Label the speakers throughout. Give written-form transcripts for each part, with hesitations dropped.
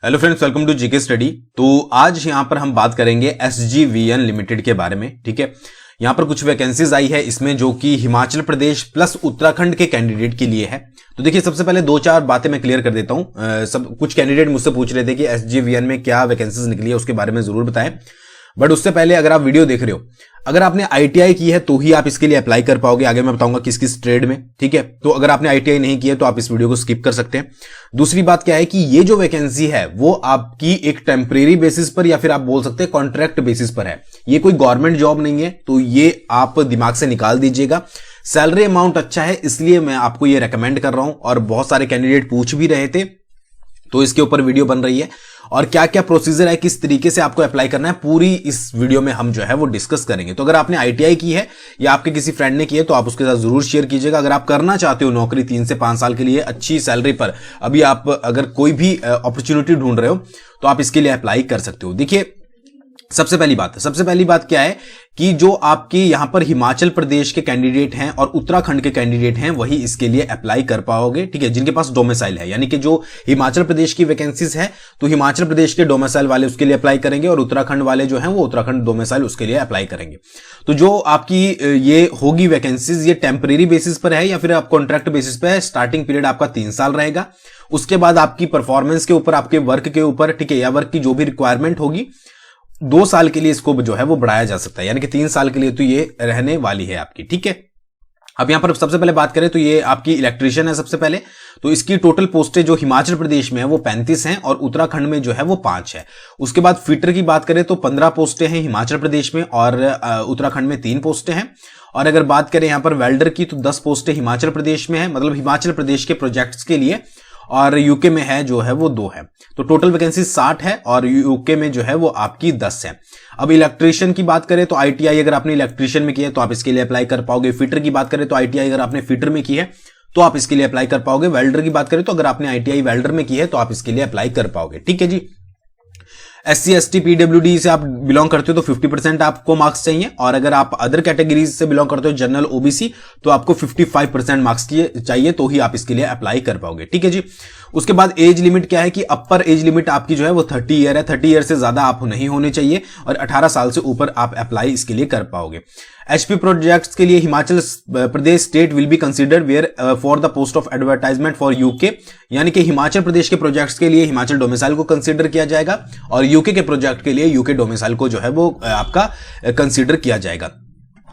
Speaker 1: Hello friends, welcome to GK study. तो आज यहां पर हम बात करेंगे एसजीवीएन लिमिटेड के बारे में। ठीक है, यहां पर कुछ वैकेंसीज आई है इसमें जो कि हिमाचल प्रदेश प्लस उत्तराखंड के कैंडिडेट के लिए है। तो देखिए, सबसे पहले दो चार बातें मैं क्लियर कर देता हूं। सब कुछ कैंडिडेट मुझसे पूछ रहे थे कि एसजीवीएन में क्या वैकेंसीज निकली है, उसके बारे में जरूर बताएं। बट उससे पहले अगर आप वीडियो देख रहे हो, अगर आपने आईटीआई की है तो ही आप इसके लिए अप्लाई कर पाओगे। आगे मैं बताऊंगा किस किस ट्रेड में। ठीक है, तो अगर आपने आईटीआई नहीं की है तो आप इस वीडियो को स्किप कर सकते हैं। दूसरी बात क्या है कि ये जो वैकेंसी है वो आपकी एक टेम्परेरी बेसिस पर या फिर आप बोल सकते हैं कॉन्ट्रैक्ट बेसिस पर है। ये कोई गवर्नमेंट जॉब नहीं है, तो ये आप दिमाग से निकाल दीजिएगा। सैलरी अमाउंट अच्छा है, इसलिए मैं आपको ये रेकमेंड कर रहा हूं। और बहुत सारे कैंडिडेट पूछ भी रहे थे, तो इसके ऊपर वीडियो बन रही है। और क्या क्या प्रोसीजर है, किस तरीके से आपको अप्लाई करना है, पूरी इस वीडियो में हम जो है वो डिस्कस करेंगे। तो अगर आपने आईटीआई की है या आपके किसी फ्रेंड ने की है तो आप उसके साथ जरूर शेयर कीजिएगा। अगर आप करना चाहते हो नौकरी 3 से 5 साल के लिए अच्छी सैलरी पर, अभी आप अगर कोई भी अपॉर्चुनिटी ढूंढ रहे हो तो आप इसके लिए अप्लाई कर सकते हो। देखिए, सबसे पहली बात क्या है कि जो आपके यहां पर हिमाचल प्रदेश के कैंडिडेट हैं और उत्तराखंड के कैंडिडेट हैं वही इसके लिए अप्लाई कर पाओगे। ठीक है, जिनके पास डोमिसाइल है, यानी कि जो हिमाचल प्रदेश की वैकेंसीज है तो हिमाचल प्रदेश के डोमिसाइल वाले उसके लिए अप्लाई करेंगे और उत्तराखंड वाले जो हैं वो उत्तराखंड डोमिसाइल उसके लिए अप्लाई करेंगे। तो जो आपकी ये होगी वैकेंसीज, ये टेम्परेरी बेसिस पर है या फिर आप कॉन्ट्रैक्ट बेसिस पर है। स्टार्टिंग पीरियड आपका 3 साल रहेगा। उसके बाद आपकी परफॉर्मेंस के ऊपर, आपके वर्क के ऊपर, ठीक है, या वर्क की जो भी रिक्वायरमेंट होगी, 2 साल के लिए इसको जो है वो बढ़ाया जा सकता है, यानी कि 3 साल के लिए तो ये रहने वाली है आपकी। ठीक है, अब यहां पर सबसे पहले बात करें तो ये आपकी इलेक्ट्रीशियन है सबसे पहले। तो इसकी टोटल पोस्टें जो हिमाचल प्रदेश में है वो 35 हैं और उत्तराखंड में जो है वो 5 है। उसके बाद फिटर की बात करें तो 15 पोस्टें हैं हिमाचल प्रदेश में और उत्तराखंड में 3 पोस्टें हैं। और अगर बात करें यहां पर वेल्डर की तो 10 पोस्टें हिमाचल प्रदेश में है, मतलब हिमाचल प्रदेश के प्रोजेक्ट्स के लिए, और यूके में है जो है वो 2 है। तो टोटल वैकेंसी 60 है और यूके में जो है वो आपकी 10 है। अब इलेक्ट्रीशियन की बात करें तो आईटीआई अगर आपने इलेक्ट्रीशियन में की है तो आप इसके लिए अप्लाई कर पाओगे। फिटर की बात करें तो आईटीआई अगर आपने फिटर में की है तो आप इसके लिए अप्लाई कर पाओगे। वेल्डर की बात करें तो अगर आपने आईटीआई वेल्डर में की है तो आप इसके लिए अप्लाई कर पाओगे। ठीक है जी। SC ST PWD से आप बिलोंग करते हो तो 50% आपको मार्क्स चाहिए, और अगर आप अदर कैटेगरीज से बिलोंग करते हो, जनरल OBC, तो आपको 55% मार्क्स चाहिए, तो ही आप इसके लिए अप्लाई कर पाओगे। ठीक है जी। उसके बाद एज लिमिट क्या है कि अपर एज लिमिट आपकी जो है वो 30 ईयर है। 30 ईयर से ज्यादा आप नहीं होने चाहिए और 18 साल से ऊपर आप अप्लाई इसके लिए कर पाओगे। HP प्रोजेक्ट्स के लिए Himachal Pradesh state will be considered where for the post of advertisement for UK, यानी कि हिमाचल प्रदेश के प्रोजेक्ट्स के लिए हिमाचल डोमिसाइल को कंसीडर किया जाएगा और यूके के प्रोजेक्ट के लिए यूके डोमिसाइल को जो है वो आपका कंसीडर किया जाएगा।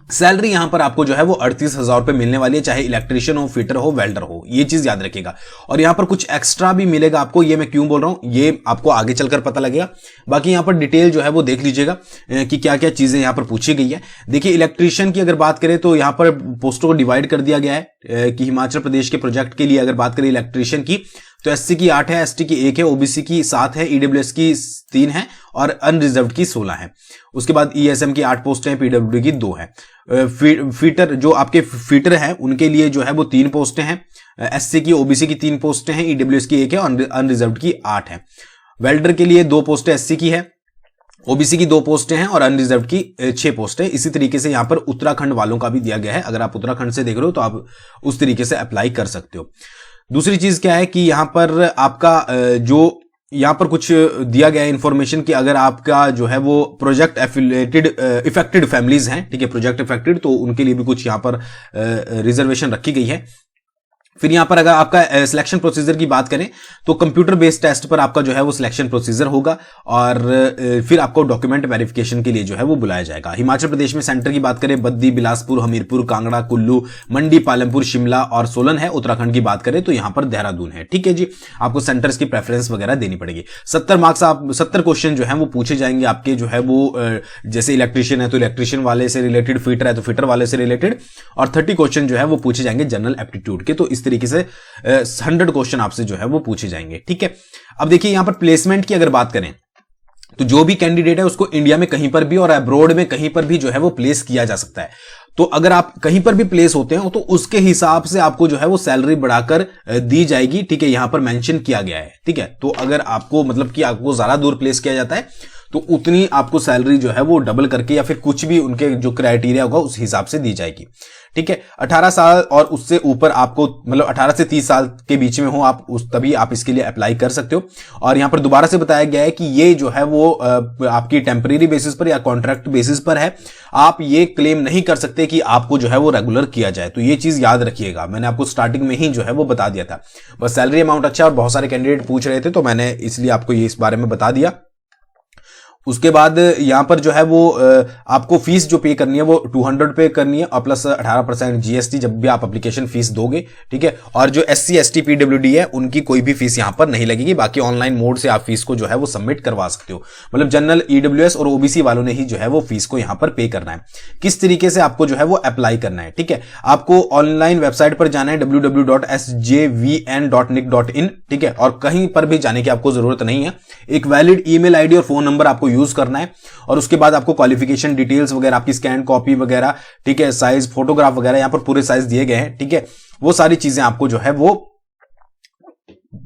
Speaker 1: सैलरी यहां पर आपको जो है वो 38,000 रुपए मिलने वाली है, चाहे इलेक्ट्रीशियन हो, फिटर हो, वेल्डर हो, ये चीज याद रखिएगा। और यहां पर कुछ एक्स्ट्रा भी मिलेगा आपको, ये मैं क्यों बोल रहा हूं ये आपको आगे चलकर पता लगेगा। बाकी यहां पर डिटेल जो है वो देख लीजिएगा कि क्या क्या चीजें यहां पर पूछी गई है। देखिए, इलेक्ट्रीशियन की अगर बात करें तो यहां पर पोस्टों को डिवाइड कर दिया गया है कि हिमाचल प्रदेश के प्रोजेक्ट के लिए अगर बात करें इलेक्ट्रीशियन की तो SC की 8 है, ST की 1 है, OBC की 7 है, EWS की 3 है और अनरिजर्व्ड की 16 है। उसके बाद ESM की 8 पोस्टें हैं, PWD की 2 है। फीटर जो आपके फीटर हैं उनके लिए जो है वो 3 पोस्टें हैं। SC की, OBC की 3 पोस्टें हैं, EWS की 1 है और अनरिजर्व्ड की 8 है। वेल्डर के लिए 2 पोस्टें SC की है, OBC की 2 पोस्टें हैं और अनरिजर्व्ड की 6 पोस्टें। इसी तरीके से यहां पर उत्तराखंड वालों का भी दिया गया है। अगर आप उत्तराखंड से देख रहे हो तो आप उस तरीके से अप्लाई कर सकते हो। दूसरी चीज क्या है कि यहां पर आपका जो यहां पर कुछ दिया गया है इंफॉर्मेशन कि अगर आपका जो है वो प्रोजेक्ट एफिलिएटेड इफेक्टेड फैमिलीज हैं, ठीक है, प्रोजेक्ट इफेक्टेड, तो उनके लिए भी कुछ यहां पर रिजर्वेशन रखी गई है। फिर यहां पर अगर आपका सिलेक्शन प्रोसीजर की बात करें तो कंप्यूटर बेस्ड टेस्ट पर आपका जो है वो सिलेक्शन प्रोसीजर होगा और फिर आपको डॉक्यूमेंट वेरिफिकेशन के लिए जो है वो बुलाया जाएगा। हिमाचल प्रदेश में सेंटर की बात करें बद्दी, बिलासपुर, हमीरपुर, कांगड़ा, कुल्लू, मंडी, पालमपुर, शिमला और सोलन है। उत्तराखंड की बात करें तो यहां पर देहरादून है। ठीक है जी। आपको सेंटर्स की प्रेफरेंस वगैरह देनी पड़ेगी। 70 क्वेश्चन जो है वो पूछे जाएंगे आपके जो है वो, जैसे इलेक्ट्रीशियन है तो इलेक्ट्रीशियन वाले से रिलेटेड, फिटर है तो फिटर वाले से रिलेटेड, और 30 क्वेश्चन जो है वो पूछे जाएंगे जनरल एप्टीट्यूड के। तो इस तरीके से 100 क्वेश्चन आपसे जो है वो पूछे जाएंगे। ठीक है। अब देखिए, यहां पर प्लेसमेंट की अगर बात करें तो जो भी कैंडिडेट है उसको इंडिया में कहीं पर भी और अब्रॉड में कहीं पर भी जो है वो प्लेस किया जा सकता है। तो अगर आप कहीं पर भी प्लेस होते हैं तो उसके हिसाब से आपको जो है वो सैलरी बढ़ाकर दी जाएगी। ठीक है, यहां पर मेंशन किया गया है। ठीक है, तो अगर आपको मतलब कि आपको ज्यादा दूर प्लेस किया जाता है तो उतनी आपको सैलरी जो है वो डबल करके या फिर कुछ भी उनके जो क्राइटेरिया होगा उस हिसाब से दी जाएगी। ठीक है, 18 साल और उससे ऊपर आपको, मतलब 18 से 30 साल के बीच में हो आप, तभी आप इसके लिए अप्लाई कर सकते हो। और यहां पर दोबारा से बताया गया है कि ये जो है वो आपकी टेम्परेरी बेसिस पर या कॉन्ट्रैक्ट बेसिस पर है। आप ये क्लेम नहीं कर सकते कि आपको जो है वो रेगुलर किया जाए, तो ये चीज याद रखिएगा। मैंने आपको स्टार्टिंग में ही जो है वो बता दिया था। बस सैलरी अमाउंट अच्छा, और बहुत सारे कैंडिडेट पूछ रहे थे तो मैंने इसलिए आपको ये इस बारे में बता दिया। उसके बाद यहां पर जो है वो आपको फीस जो पे करनी है वो 200 पे करनी है, और प्लस 18% जीएसटी जब भी आप एप्लीकेशन फीस दोगे। ठीक है, और जो SC ST PWD है उनकी कोई भी फीस यहां पर नहीं लगेगी। बाकी ऑनलाइन मोड से आप फीस को जो है वो सबमिट करवा सकते हो। मतलब जनरल, EWS और OBC वालों ने ही जो है वो फीस को यहां पर पे करना है। किस तरीके से आपको जो है वो अप्लाई करना है, ठीक है, आपको ऑनलाइन वेबसाइट पर जाना है www.sjvn.nic.in। ठीक है, और कहीं पर भी जाने की आपको जरूरत नहीं है। एक वैलिड ईमेल आईडी और फोन नंबर आपको यूज करना है, और उसके बाद आपको क्वालिफिकेशन डिटेल्स वगैरह, आपकी स्कैन कॉपी वगैरह, ठीक है, साइज, फोटोग्राफ वगैरह, यहां पर पूरे साइज दिए गए हैं। ठीक है, वो सारी चीजें आपको जो है वो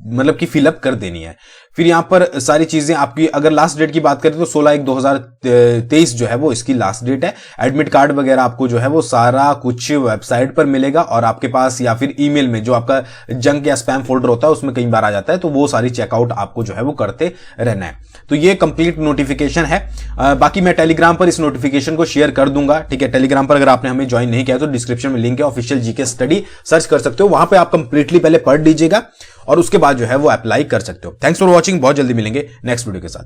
Speaker 1: मतलब कि फिलअप कर देनी है। फिर यहां पर सारी चीजें आपकी, अगर लास्ट डेट की बात करें तो 16/1/2023 जो है वो इसकी लास्ट डेट है। एडमिट कार्ड वगैरह आपको जो है वो सारा कुछ वेबसाइट पर मिलेगा, और आपके पास या फिर ईमेल में जो आपका जंक या स्पैम फोल्डर होता है उसमें कई बार आ जाता है, तो वो सारी चेकआउट आपको जो है वो करते रहना है। तो ये कंप्लीट नोटिफिकेशन है। बाकी मैं टेलीग्राम पर इस नोटिफिकेशन को शेयर कर दूंगा। ठीक है, टेलीग्राम पर अगर आपने हमें ज्वाइन नहीं किया तो डिस्क्रिप्शन में लिंक है, ऑफिशियल जीके स्टडी सर्च कर सकते हो, वहां पे आप कंप्लीटली पहले पढ़ लीजिएगा और उसके बाद जो है वो अप्लाई कर सकते हो। थैंक्स फॉर वॉचिंग, बहुत जल्दी मिलेंगे नेक्स्ट वीडियो के साथ।